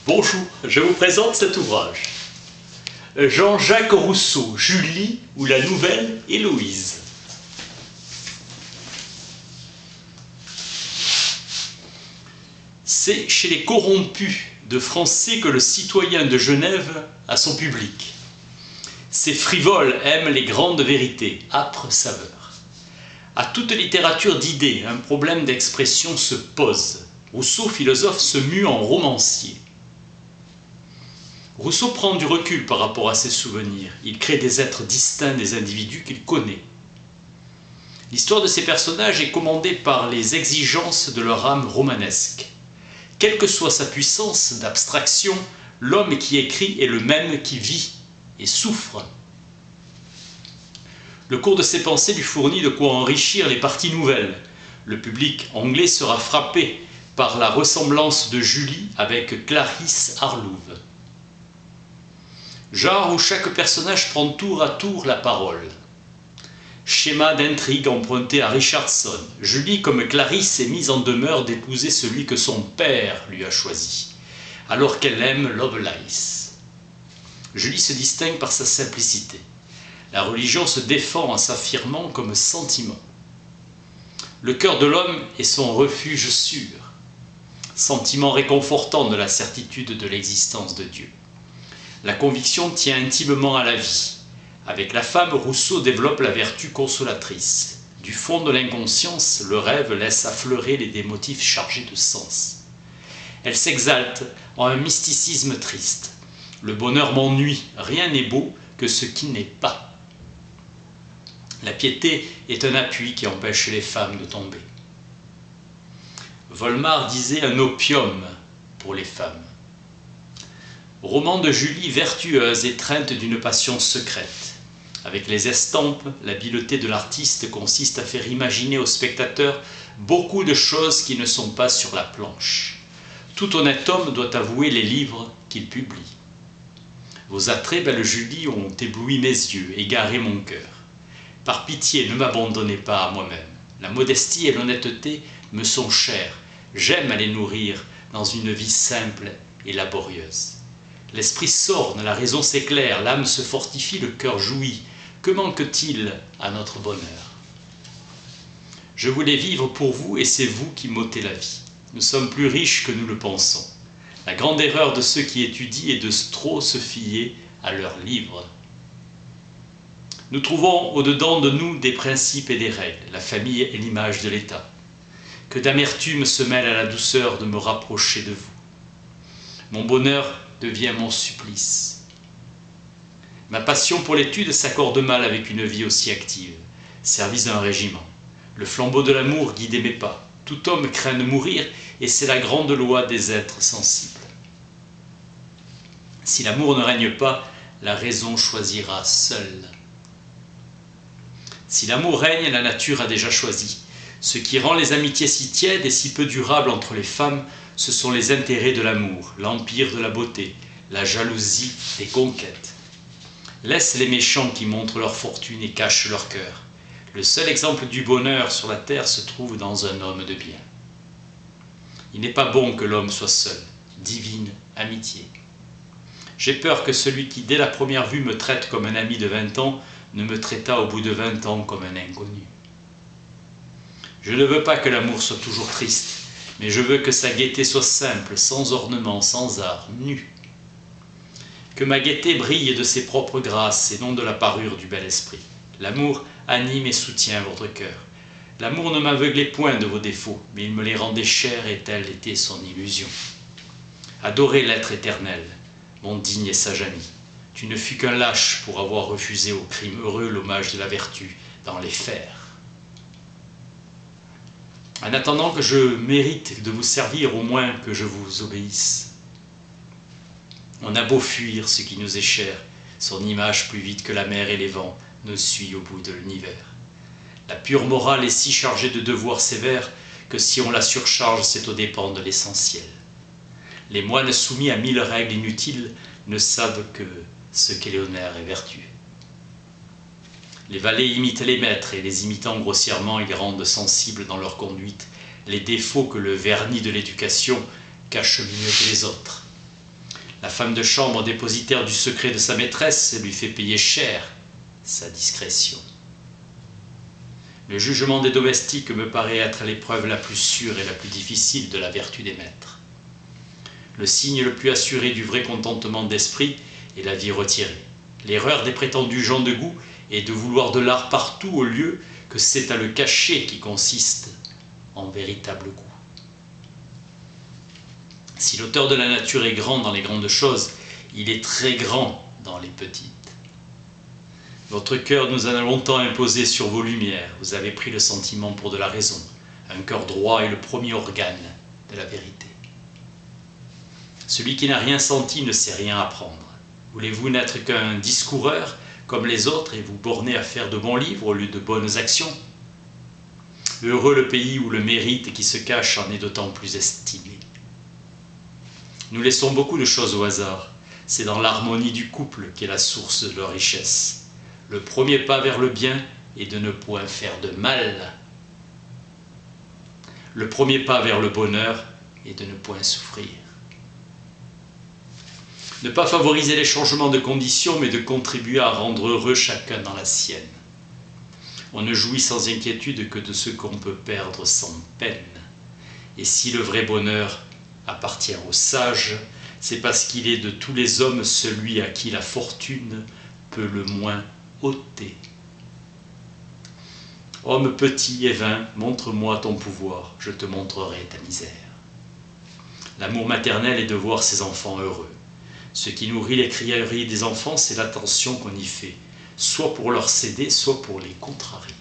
Bonjour, je vous présente cet ouvrage. Jean-Jacques Rousseau, Julie ou la nouvelle Héloïse. C'est chez les corrompus de Français que le citoyen de Genève a son public. Ces frivoles aiment les grandes vérités, âpres saveurs. À toute littérature d'idées, un problème d'expression se pose. Rousseau, philosophe, se mue en romancier. Rousseau prend du recul par rapport à ses souvenirs. Il crée des êtres distincts des individus qu'il connaît. L'histoire de ces personnages est commandée par les exigences de leur âme romanesque. Quelle que soit sa puissance d'abstraction, l'homme qui écrit est le même qui vit et souffre. Le cours de ses pensées lui fournit de quoi enrichir les parties nouvelles. Le public anglais sera frappé par la ressemblance de Julie avec Clarisse Harlowe. Genre où chaque personnage prend tour à tour la parole. Schéma d'intrigue emprunté à Richardson. Julie, comme Clarisse, est mise en demeure d'épouser celui que son père lui a choisi, alors qu'elle aime Lovelace. Julie se distingue par sa simplicité. La religion se défend en s'affirmant comme sentiment. Le cœur de l'homme est son refuge sûr, sentiment réconfortant de la certitude de l'existence de Dieu. La conviction tient intimement à la vie. Avec la femme, Rousseau développe la vertu consolatrice. Du fond de l'inconscience, le rêve laisse affleurer des motifs chargés de sens. Elle s'exalte en un mysticisme triste. Le bonheur m'ennuie, rien n'est beau que ce qui n'est pas. La piété est un appui qui empêche les femmes de tomber. Volmar disait un opium pour les femmes. Roman de Julie vertueuse, étreinte d'une passion secrète. Avec les estampes, l'habileté de l'artiste consiste à faire imaginer au spectateur beaucoup de choses qui ne sont pas sur la planche. Tout honnête homme doit avouer les livres qu'il publie. Vos attraits, belle Julie, ont ébloui mes yeux, égaré mon cœur. Par pitié, ne m'abandonnez pas à moi-même. La modestie et l'honnêteté me sont chères. J'aime à les nourrir dans une vie simple et laborieuse. L'esprit s'orne, la raison s'éclaire, l'âme se fortifie, le cœur jouit. Que manque-t-il à notre bonheur? Je voulais vivre pour vous et c'est vous qui m'ôtez la vie. Nous sommes plus riches que nous le pensons. La grande erreur de ceux qui étudient est de trop se fier à leurs livres. Nous trouvons au-dedans de nous des principes et des règles. La famille est l'image de l'État. Que d'amertume se mêle à la douceur de me rapprocher de vous. Mon bonheur devient mon supplice. Ma passion pour l'étude s'accorde mal avec une vie aussi active, service d'un régiment. Le flambeau de l'amour guidait mes pas. Tout homme craint de mourir, et c'est la grande loi des êtres sensibles. Si l'amour ne règne pas, la raison choisira seule. Si l'amour règne, la nature a déjà choisi. Ce qui rend les amitiés si tièdes et si peu durables entre les femmes, ce sont les intérêts de l'amour, l'empire de la beauté, la jalousie des conquêtes. Laisse les méchants qui montrent leur fortune et cachent leur cœur. Le seul exemple du bonheur sur la terre se trouve dans un homme de bien. Il n'est pas bon que l'homme soit seul. Divine amitié. J'ai peur que celui qui, dès la première vue, me traite comme un ami de 20 ans, ne me traitât au bout de 20 ans comme un inconnu. Je ne veux pas que l'amour soit toujours triste, mais je veux que sa gaieté soit simple, sans ornement, sans art, nue. Que ma gaieté brille de ses propres grâces et non de la parure du bel esprit. L'amour anime et soutient votre cœur. L'amour ne m'aveuglait point de vos défauts, mais il me les rendait chers et telle était son illusion. Adorez l'être éternel, mon digne et sage ami. Tu ne fus qu'un lâche pour avoir refusé au crime heureux l'hommage de la vertu dans les fers. En attendant que je mérite de vous servir, au moins que je vous obéisse. On a beau fuir ce qui nous est cher, son image plus vite que la mer et les vents nous suit au bout de l'univers. La pure morale est si chargée de devoirs sévères que si on la surcharge, c'est aux dépens de l'essentiel. Les moines soumis à 1000 règles inutiles ne savent que ce qu'est l'honneur et vertu. Les valets imitent les maîtres et les imitant grossièrement, ils rendent sensibles dans leur conduite les défauts que le vernis de l'éducation cache mieux que les autres. La femme de chambre dépositaire du secret de sa maîtresse lui fait payer cher sa discrétion. Le jugement des domestiques me paraît être l'épreuve la plus sûre et la plus difficile de la vertu des maîtres. Le signe le plus assuré du vrai contentement d'esprit est la vie retirée. L'erreur des prétendus gens de goût est de vouloir de l'art partout au lieu que c'est à le cacher qui consiste en véritable goût. Si l'auteur de la nature est grand dans les grandes choses, il est très grand dans les petites. Votre cœur nous a longtemps imposé sur vos lumières. Vous avez pris le sentiment pour de la raison. Un cœur droit est le premier organe de la vérité. Celui qui n'a rien senti ne sait rien apprendre. Voulez-vous n'être qu'un discoureur comme les autres et vous borner à faire de bons livres au lieu de bonnes actions? Heureux le pays où le mérite qui se cache en est d'autant plus estimé. Nous laissons beaucoup de choses au hasard. C'est dans l'harmonie du couple qu'est la source de leur richesse. Le premier pas vers le bien est de ne point faire de mal. Le premier pas vers le bonheur est de ne point souffrir. Ne pas favoriser les changements de conditions, mais de contribuer à rendre heureux chacun dans la sienne. On ne jouit sans inquiétude que de ce qu'on peut perdre sans peine. Et si le vrai bonheur appartient aux sages, c'est parce qu'il est de tous les hommes celui à qui la fortune peut le moins ôter. Homme petit et vain, montre-moi ton pouvoir, je te montrerai ta misère. L'amour maternel est de voir ses enfants heureux. Ce qui nourrit les criailleries des enfants, c'est l'attention qu'on y fait, soit pour leur céder, soit pour les contrarier.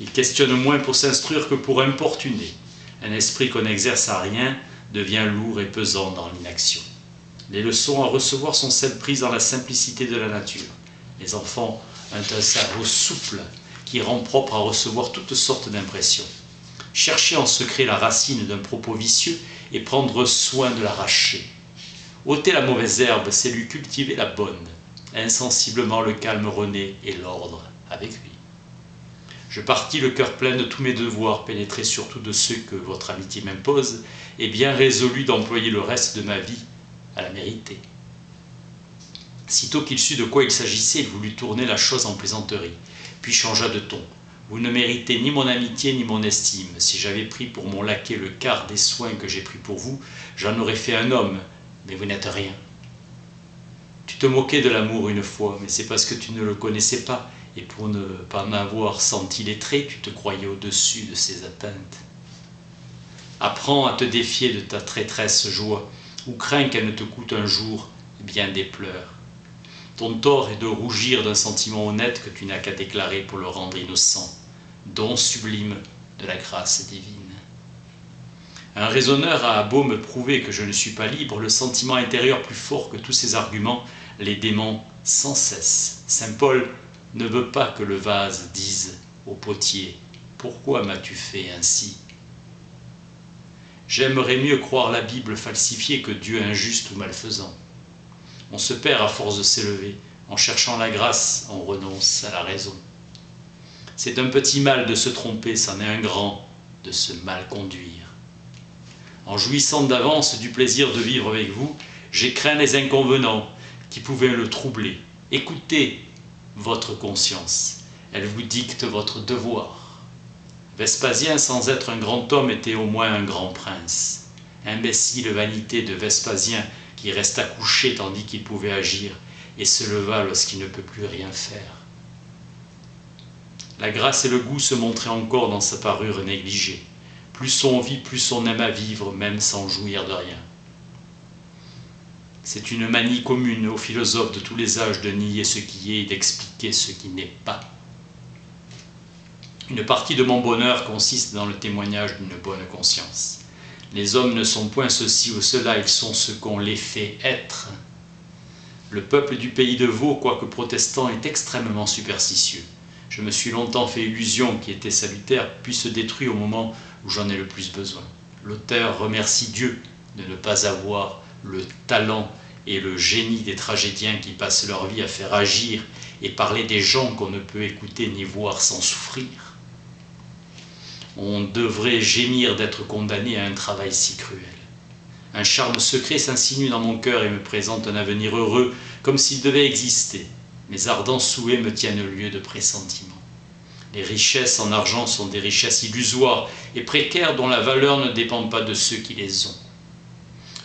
Ils questionnent moins pour s'instruire que pour importuner. Un esprit qu'on n'exerce à rien devient lourd et pesant dans l'inaction. Les leçons à recevoir sont celles prises dans la simplicité de la nature. Les enfants ont un cerveau souple qui rend propre à recevoir toutes sortes d'impressions. Chercher en secret la racine d'un propos vicieux et prendre soin de l'arracher. Ôter la mauvaise herbe, c'est lui cultiver la bonne. Insensiblement le calme renaît et l'ordre avec lui. Je partis le cœur plein de tous mes devoirs, pénétré surtout de ceux que votre amitié m'impose, et bien résolu d'employer le reste de ma vie à la mériter. Sitôt qu'il sut de quoi il s'agissait, il voulut tourner la chose en plaisanterie, puis changea de ton. Vous ne méritez ni mon amitié ni mon estime. Si j'avais pris pour mon laquais le quart des soins que j'ai pris pour vous, j'en aurais fait un homme, mais vous n'êtes rien. Tu te moquais de l'amour une fois, mais c'est parce que tu ne le connaissais pas, et pour ne pas en avoir senti les traits, tu te croyais au-dessus de ses atteintes. Apprends à te défier de ta traîtresse joie, ou crains qu'elle ne te coûte un jour bien des pleurs. Ton tort est de rougir d'un sentiment honnête que tu n'as qu'à déclarer pour le rendre innocent, don sublime de la grâce divine. Un raisonneur a beau me prouver que je ne suis pas libre, le sentiment intérieur plus fort que tous ces arguments les dément sans cesse. Saint Paul ne veut pas que le vase dise au potier « Pourquoi m'as-tu fait ainsi ?» J'aimerais mieux croire la Bible falsifiée que Dieu injuste ou malfaisant. On se perd à force de s'élever. En cherchant la grâce, on renonce à la raison. C'est un petit mal de se tromper, c'en est un grand de se mal conduire. En jouissant d'avance du plaisir de vivre avec vous, j'ai craint les inconvenants qui pouvaient le troubler. Écoutez votre conscience, elle vous dicte votre devoir. Vespasien, sans être un grand homme, était au moins un grand prince. Imbécile vanité de Vespasien qui resta couché tandis qu'il pouvait agir et se leva lorsqu'il ne peut plus rien faire. La grâce et le goût se montraient encore dans sa parure négligée. Plus on vit, plus on aime à vivre, même sans jouir de rien. C'est une manie commune aux philosophes de tous les âges de nier ce qui est et d'expliquer ce qui n'est pas. Une partie de mon bonheur consiste dans le témoignage d'une bonne conscience. Les hommes ne sont point ceci ou cela, ils sont ce qu'on les fait être. Le peuple du pays de Vaud, quoique protestant, est extrêmement superstitieux. Je me suis longtemps fait illusion qui était salutaire, puis se détruit au moment où j'en ai le plus besoin. L'auteur remercie Dieu de ne pas avoir le talent et le génie des tragédiens qui passent leur vie à faire agir et parler des gens qu'on ne peut écouter ni voir sans souffrir. On devrait gémir d'être condamné à un travail si cruel. Un charme secret s'insinue dans mon cœur et me présente un avenir heureux, comme s'il devait exister. Mes ardents souhaits me tiennent lieu de pressentiment. Les richesses en argent sont des richesses illusoires et précaires dont la valeur ne dépend pas de ceux qui les ont.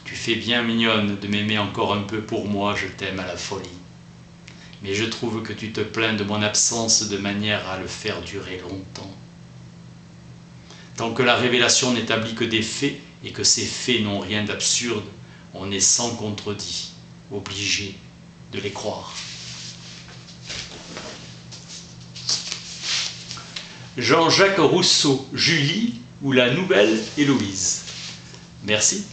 Tu fais bien, mignonne, de m'aimer encore un peu pour moi, je t'aime à la folie. Mais je trouve que tu te plains de mon absence de manière à le faire durer longtemps. Tant que la révélation n'établit que des faits et que ces faits n'ont rien d'absurde, on est sans contredit, obligé de les croire. Jean-Jacques Rousseau, Julie ou la nouvelle Héloïse. Merci.